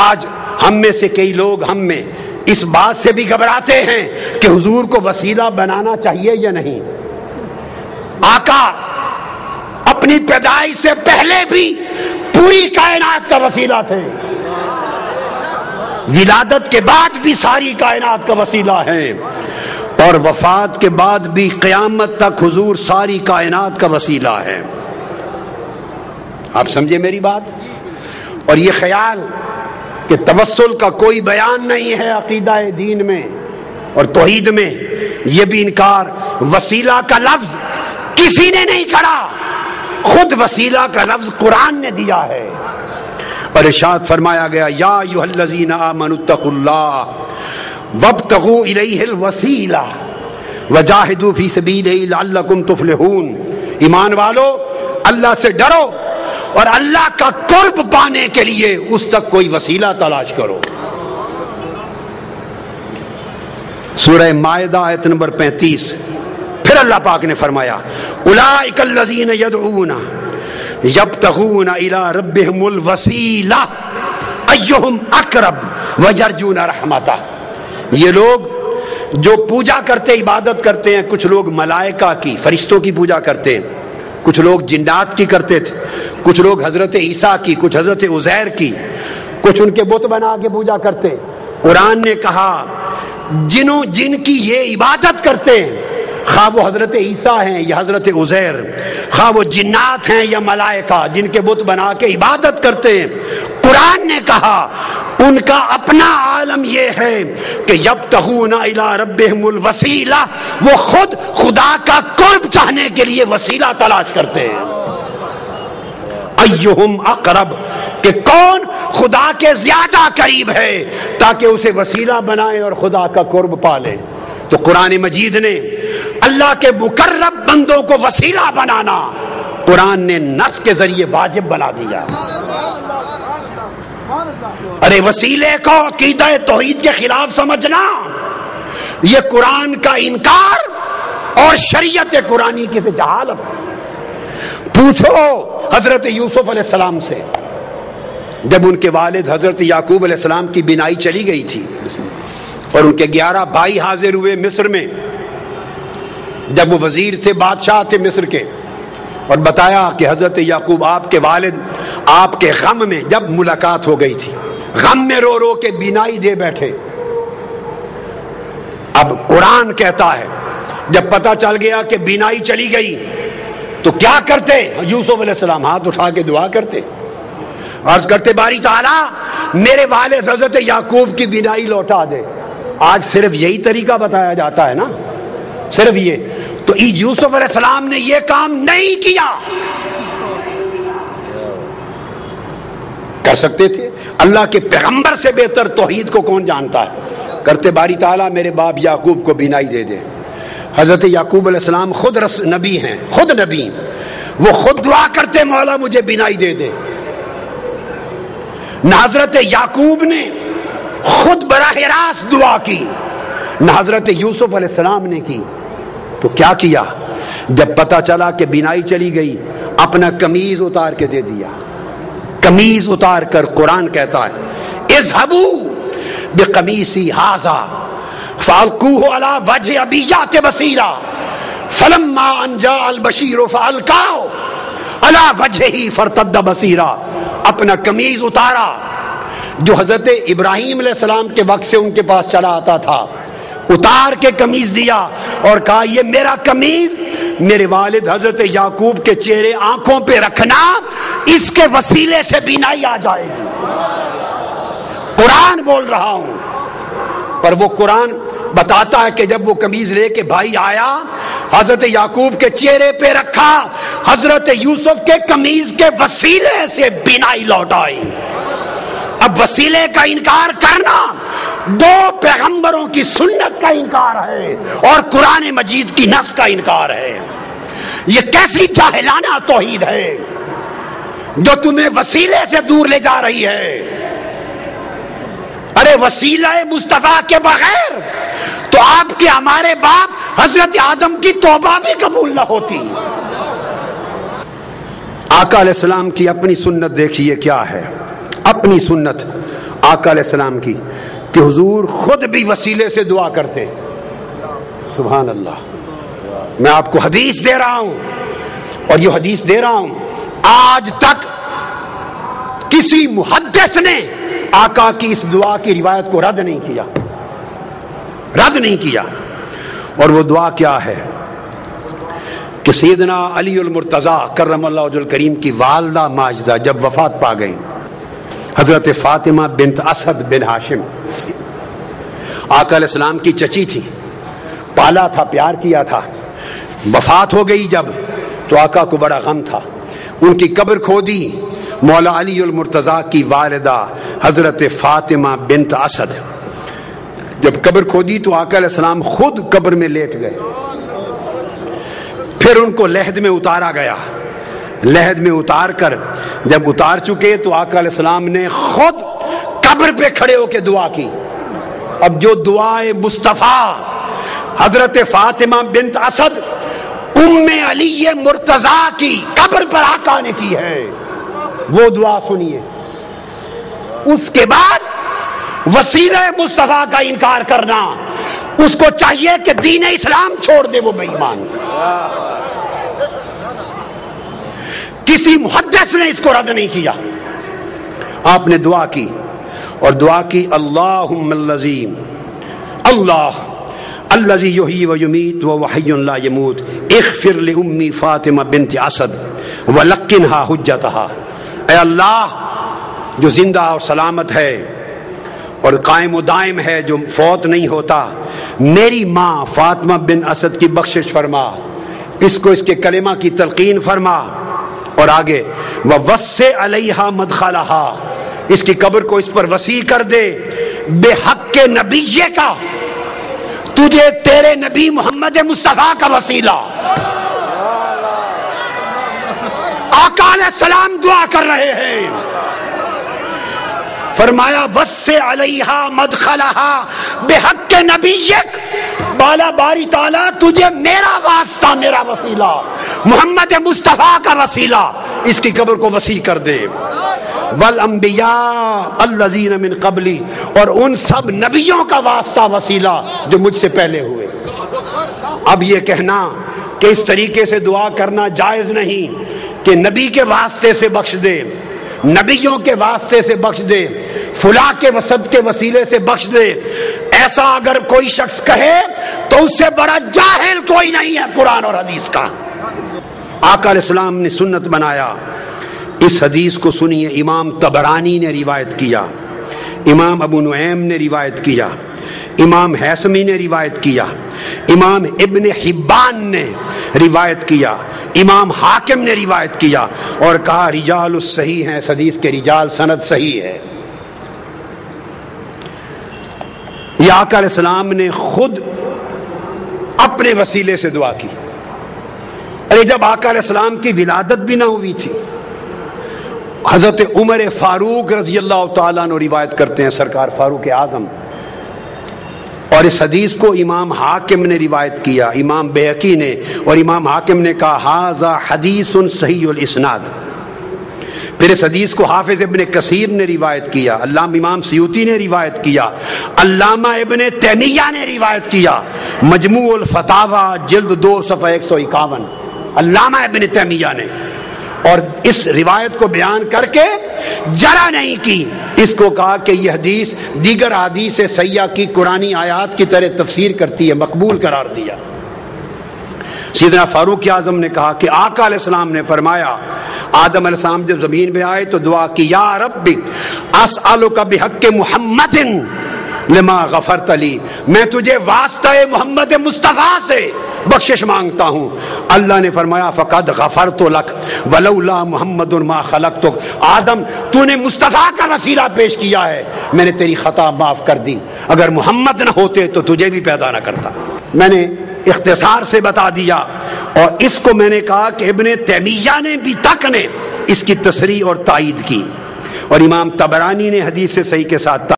آج ہم میں سے کئی لوگ ہم میں اس بات سے بھی گھبراتے ہیں کہ حضور کو وسیلہ بنانا چاہیے یا نہیں. آقا اپنی پیدائش سے پہلے بھی پوری کائنات کا وسیلہ تھے، ولادت کے بعد بھی ساری کائنات کا وسیلہ ہے، اور وفات کے بعد بھی قیامت تک حضور ساری کائنات کا وسیلہ ہے. آپ سمجھے میری بات؟ اور یہ خیال کہ توسل کا کوئی بیان نہیں ہے عقیدہ دین میں اور توحید میں، یہ بھی انکار. وسیلہ کا لفظ کسی نے نہیں کرا، خود وسیلہ کا لفظ قرآن نے دیا ہے. اور ارشاد فرمایا گیا یا ایھا الذین آمنوا اتقوا اللہ وابتغوا الیہ الوسیلہ وجاہدوا فی سبیلہ لعلکم تفلحون. ایمان والو اللہ سے ڈرو اور اللہ کا قرب پانے کے لیے اس تک کوئی وسیلہ تلاش کرو. سورہ مائدہ آیت نمبر 35. پھر اللہ پاک نے فرمایا اولئک الذین یدعون یبتغون الی ربہم الوسیلہ ایہم اقرب ویرجون رحمتہ. یہ لوگ جو پوجا کرتے، عبادت کرتے ہیں، کچھ لوگ ملائکہ کی، فرشتوں کی پوجا کرتے ہیں، کچھ لوگ جنات کی کرتے تھے، کچھ لوگ حضرت عیسیٰ کی، کچھ حضرت عزیر کی، کچھ ان کے بت بنا کے پوجا کرتے. قرآن نے کہا جن کی یہ عبادت کرتے ہیں، خواہ وہ حضرت عیسیٰ ہیں یا حضرت عزیر، خواہ وہ جنات ہیں یا ملائکہ جن کے بت بنا کے عبادت کرتے ہیں، قرآن نے کہا ان کا اپنا عالم یہ ہے کہ یبتغون الی ربہم الوسیلہ، وہ خود خدا کا قرب چاہنے کے لیے وسیلہ تلاش کرتے ہیں. ایہم اقرب، کہ کون خدا کے زیادہ قریب ہے تاکہ اسے وسیلہ بنائے اور خدا کا قرب پالے. تو قرآن مجید نے اللہ کے مقرب بندوں کو وسیلہ بنانا قرآن نے نص کے ذریعے واجب بنا دیا. ارے وسیلے کو عقیدہ توحید کے خلاف سمجھنا یہ قرآن کا انکار اور شریعت قرآنی کی سے جہالت. پوچھو حضرت یوسف علیہ السلام سے، جب ان کے والد حضرت یعقوب علیہ السلام کی بینائی چلی گئی تھی اور ان کے 11 بھائی حاضر ہوئے مصر میں، جب وہ وزیر تھے، بادشاہ تھے مصر کے، اور بتایا کہ حضرت یعقوب آپ کے والد آپ کے غم میں، جب ملاقات ہو گئی تھی، غم میں رو رو کے بینائی دے بیٹھے. اب قرآن کہتا ہے جب پتہ چل گیا کہ بینائی چلی گئی تو کیا کرتے؟ یوسف علیہ السلام ہاتھ اٹھا کے دعا کرتے، عرض کرتے باری تعالیٰ میرے والد حضرت یعقوب کی بینائی لوٹا دے. آج صرف یہی طریقہ بتایا جاتا ہے نا، صرف یہ. تو یوسف علیہ السلام نے یہ کام نہیں کیا، کر سکتے تھے. اللہ کے پیغمبر سے بہتر توحید کو کون جانتا ہے؟ کرتے باری تعالیٰ میرے باپ یعقوب کو بینائی دے دے. حضرت یعقوب علیہ السلام خود نبی ہیں، خود نبی، وہ خود دعا کرتے مولا مجھے بینائی دے دے. نہ حضرت یعقوب نے خود براہ راست دعا کی، نہ حضرت یوسف علیہ السلام نے کی. تو کیا کیا؟ جب پتہ چلا کہ بینائی چلی گئی، اپنا قمیض اتار کے دے دیا. قمیض اتار کر قرآن کہتا ہے اذهبوا بقمیصی ھذا فالقوه علی وجه ابیات بصیرا فلما ان جاء البشیر فالقاه علی وجهه فارتد بصیرا. اپنا قمیض اتارا جو حضرت ابراہیم علیہ السلام کے وقت سے ان کے پاس چلا آتا تھا، اتار کے قمیض دیا اور کہا یہ میرا قمیض میرے والد حضرت یعقوب کے چہرے آنکھوں پہ رکھنا، اس کے وسیلے سے بینائی آ جائے گی. قرآن بول رہا ہوں. پر وہ قرآن بتاتا ہے کہ جب وہ قمیض لے کے بھائی آیا، حضرت یعقوب کے چہرے پہ رکھا، حضرت یوسف کے قمیض کے وسیلے سے بینائی لوٹ آئی. اب وسیلے کا انکار کرنا دو پیغمبروں کی سنت کا انکار ہے اور قرآن مجید کی نص کا انکار ہے. یہ کیسی جاہلانہ توحید ہے جو تمہیں وسیلے سے دور لے جا رہی ہے. ارے وسیلہ مصطفیٰ کے بغیر تو آپ کے ہمارے باپ حضرت آدم کی توبہ بھی قبول نہ ہوتی. آقا علیہ السلام کی اپنی سنت دیکھیے کیا ہے. اپنی سنت آقا علیہ السلام کی کہ حضور خود بھی وسیلے سے دعا کرتے. سبحان اللہ. میں آپ کو حدیث دے رہا ہوں اور یہ حدیث دے رہا ہوں آج تک کسی محدث نے آقا کی اس دعا کی روایت کو رد نہیں کیا، رد نہیں کیا. اور وہ دعا کیا ہے کہ سیدنا علی المرتضیٰ کرم اللہ وجہ الکریم کی والدہ ماجدہ جب وفات پا گئی، حضرت فاطمہ بنت اسد بن ہاشم آقا علیہ السلام کی چچی تھی، پالا تھا، پیار کیا تھا. وفات ہو گئی جب تو آقا کو بڑا غم تھا. ان کی قبر کھودی مولا علی المرتضیٰ کی والدہ حضرت فاطمہ بنت اسد. جب قبر کھودی تو آقا علیہ السلام خود قبر میں لیٹ گئے. پھر ان کو لحد میں اتارا گیا. لحد میں اتار کر جب اتار چکے تو آقا علیہ السلام نے خود قبر پہ کھڑے ہو کے دعا کی. اب جو دعائے مصطفیٰ حضرت فاطمہ بنت اسد ام علی مرتضیٰ کی قبر پر آقا نے کی ہے وہ دعا سنیے. اس کے بعد وسیلہ مصطفیٰ کا انکار کرنا، اس کو چاہیے کہ دین اسلام چھوڑ دے، وہ بے ایمان. کسی محدث نے اس کو رد نہیں کیا. آپ نے دعا کی اور دعا کی اللہم اللذیم اللہ الذی یحیی و یمیت وہو حی لا یموت اغفر لأمی فاطمہ بنت اسد ولقنہا حجتہا. اے اللہ جو زندہ اور سلامت ہے اور قائم و دائم ہے، جو فوت نہیں ہوتا، میری ماں فاطمہ بن اسد کی بخشش فرما، اس کو اس کے کلمہ کی تلقین فرما. اور آگے وَوَسِّعْ عَلَيْهَا مَدْخَلَهَا، اس کی قبر کو اس پر وسیع کر دے. بے حق کے نبی کا، تجھے تیرے نبی محمد مصطفیٰ کا وسیلہ. آقا علیہ السلام دعا کر رہے ہیں، فرمایا وَسِّعْ عَلَيْهَا مَدْخَلَهَا بِحَقِّ نَبِيِّكَ، بالا باری تعالیٰ تجھے میرا واسطہ، میرا وسیلہ، محمد مصطفیٰ کا وسیلہ، اس کی قبر کو وسیع کر دے. وَالْأَنْبِيَاءَ الَّذِينَ مِنْ قَبْلِي، اور ان سب نبیوں کا واسطہ، وسیلہ جو مجھ سے پہلے ہوئے. اب یہ کہنا کہ اس طریقے سے دعا کرنا جائز نہیں کہ نبی کے واسطے سے بخش دے، نبیوں کے واسطے سے بخش دے، فلاں کے وسط کے وسیلے سے بخش دے، ایسا اگر کوئی شخص کہے تو اس سے بڑا جاہل کوئی نہیں ہے قرآن اور حدیث کا. آقا علیہ السلام نے سنت بنایا. اس حدیث کو سنیے، امام طبرانی نے روایت کیا، امام ابو نعیم نے روایت کیا، امام حیثمی نے روایت کیا، امام ابن حبان نے روایت کیا، امام حاکم نے روایت کیا اور کہا رجال الصحیح ہیں، اس حدیث کے رجال سند صحیح ہے. یہ آقا علیہ السلام نے خود اپنے وسیلے سے دعا کی. ارے جب آقا علیہ السلام کی ولادت بھی نہ ہوئی تھی، حضرت عمر فاروق رضی اللہ تعالیٰ عنہ روایت کرتے ہیں، سرکار فاروق اعظم، اور اس حدیث کو امام حاکم نے روایت کیا، امام بیہقی نے، اور امام حاکم نے کہا ھذا حدیث صحیح الاسناد. پھر اس حدیث کو حافظ ابن کثیر نے روایت کیا، علامہ امام سیوطی نے روایت کیا، علامہ ابن تیمیہ نے روایت کیا، مجموع الفتاوی جلد 2 صفحہ 151 علامہ ابن تیمیہ نے. اور اس روایت کو بیان کر کے جرا نہیں کی، اس کو کہا کہ یہ حدیث دیگر احادیث صحیحہ کی قرآنی آیات کی طرح تفسیر کرتی ہے، مقبول قرار دیا. سیدنا فاروق اعظم نے کہا کہ آقا علیہ السلام نے فرمایا، آدم علیہ السلام جب زمین پہ آئے تو دعا کی، یا رب اسألک بحق محمد لما غفرت لی، میں تجھے واسطہ محمد مصطفیٰ سے بخشش مانگتا ہوں. اللہ نے فرمایا فقد غفرت لک ولولا محمد ما خلقتک، آدم تو نے مصطفیٰ کا وسیلہ پیش کیا ہے، میں نے تیری خطا معاف کر دی، اگر محمد نہ ہوتے تو تجھے بھی پیدا نہ کرتا. میں نے اختصار سے بتا دیا، اور اس کو میں نے کہا کہ ابن تیمیہ نے بھی تک نے اس کی تصریح اور تائید کی، اور امام طبرانی نے حدیث سے صحیح کے ساتھ